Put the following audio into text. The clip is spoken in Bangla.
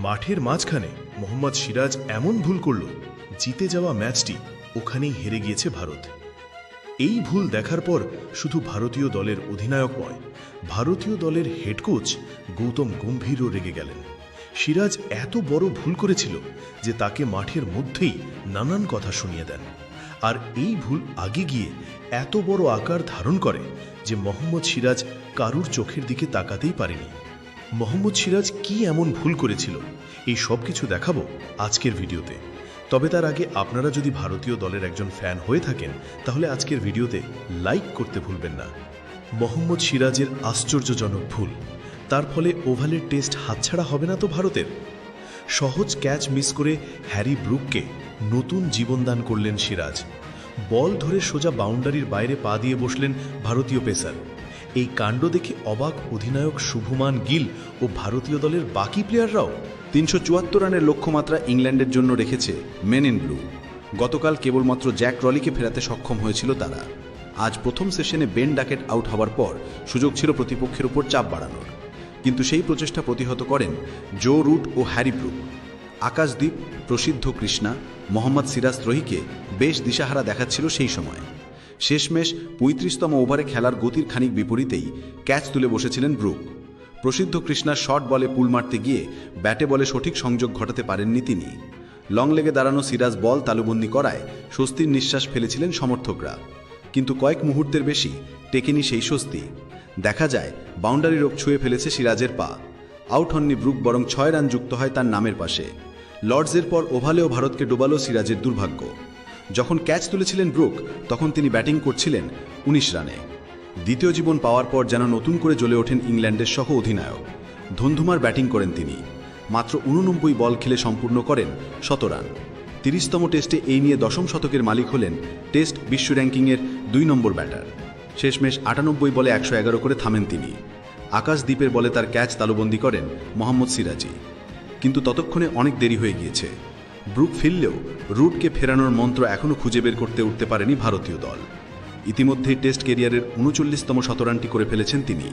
মাঠের মাঝখানে মোহাম্মদ সিরাজ এমন ভুল করল, জিতে যাওয়া ম্যাচটি ওখানেই হেরে গিয়েছে ভারত। এই ভুল দেখার পর শুধু ভারতীয় দলের অধিনায়ক নয়, ভারতীয় দলের হেড কোচ গৌতম গম্ভীরও রেগে গেলেন। সিরাজ এত বড় ভুল করেছিল যে তাকে মাঠের মধ্যেই নানান কথা শুনিয়ে দেন। আর এই ভুল আগে গিয়ে এত বড় আকার ধারণ করে যে মোহাম্মদ সিরাজ কারুর চোখের দিকে তাকাতেই পারেনি। মোহাম্মদ সিরাজ কি এমন ভুল করেছিল, এই সব কিছু দেখাবো আজকের ভিডিওতে। তবে তার আগে আপনারা যদি ভারতীয় দলের একজন ফ্যান হয়ে থাকেন তাহলে আজকের ভিডিওতে লাইক করতে ভুলবেন না। মোহাম্মদ সিরাজের আশ্চর্যজনক ভুল, তার ফলে ওভালের টেস্ট হাতছাড়া হবে না তো ভারতের। সহজ ক্যাচ মিস করে হ্যারি ব্রুককে নতুন জীবনদান করলেন সিরাজ। বল ধরে সোজা বাউন্ডারির বাইরে পা দিয়ে বসলেন ভারতীয় পেসার। এই কাণ্ড দেখে অবাক অধিনায়ক শুভমান গিল ও ভারতীয় দলের বাকি প্লেয়াররাও। 374 রানের লক্ষ্যমাত্রা ইংল্যান্ডের জন্য রেখেছে মেন ইন ব্লু। গতকাল কেবলমাত্র জ্যাক রলিকে ফেরাতে সক্ষম হয়েছিল তারা। আজ প্রথম সেশনে বেন ডাকেট আউট হওয়ার পর সুযোগ ছিল প্রতিপক্ষের উপর চাপ বাড়ানোর, কিন্তু সেই প্রচেষ্টা প্রতিহত করেন জো রুট ও হ্যারি ব্রুক। আকাশদ্বীপ, প্রসিদ্ধ কৃষ্ণা, মোহাম্মদ সিরাজ ত্রয়ীকে বেশ দিশাহারা দেখাচ্ছিল সেই সময়। শেষমেশ 35তম ওভারে খেলার গতির খানিক বিপরীতেই ক্যাচ তুলে বসেছিলেন ব্রুক। প্রসিদ্ধ কৃষ্ণার শর্ট বলে পুল মারতে গিয়ে ব্যাটে বলে সঠিক সংযোগ ঘটাতে পারেননি তিনি। লং লেগে দাঁড়ানো সিরাজ বল তালুবন্দি করায় স্বস্তির নিঃশ্বাস ফেলেছিলেন সমর্থকরা, কিন্তু কয়েক মুহূর্তের বেশি টেকেনি সেই স্বস্তি। দেখা যায় বাউন্ডারি রোপ ছুঁয়ে ফেলেছে সিরাজের পা। আউট হননি ব্রুক, বরং 6 রান যুক্ত হয় তার নামের পাশে। লর্ডসের পর ওভালেও ভারতকে ডোবালো সিরাজের দুর্ভাগ্য। যখন ক্যাচ তুলেছিলেন ব্রুক তখন তিনি ব্যাটিং করছিলেন 19 রানে। দ্বিতীয় জীবন পাওয়ার পর যেন নতুন করে জ্বলে ওঠেন ইংল্যান্ডের সহ অধিনায়ক। ধুন্ধুমার ব্যাটিং করেন তিনি, মাত্র 89 বল খেলে সম্পূর্ণ করেন 100 রান। 30তম টেস্টে এই নিয়ে 10ম শতকের মালিক হলেন টেস্ট বিশ্ব র্যাঙ্কিংয়ের 2 নম্বর ব্যাটার। শেষমেশ 98 বলে 111 করে থামেন তিনি। আকাশদ্বীপের বলে তার ক্যাচ তালুবন্দি করেন মোহাম্মদ সিরাজি, কিন্তু ততক্ষণে অনেক দেরি হয়ে গিয়েছে। ব্রুক ফিরলেও রুটকে ফেরানোর মন্ত্র এখনও খুঁজে বের করতে উঠতে পারেনি ভারতীয় দল। ইতিমধ্যেই টেস্ট কেরিয়ারের 39তম শতরানটি করে ফেলেছেন তিনি।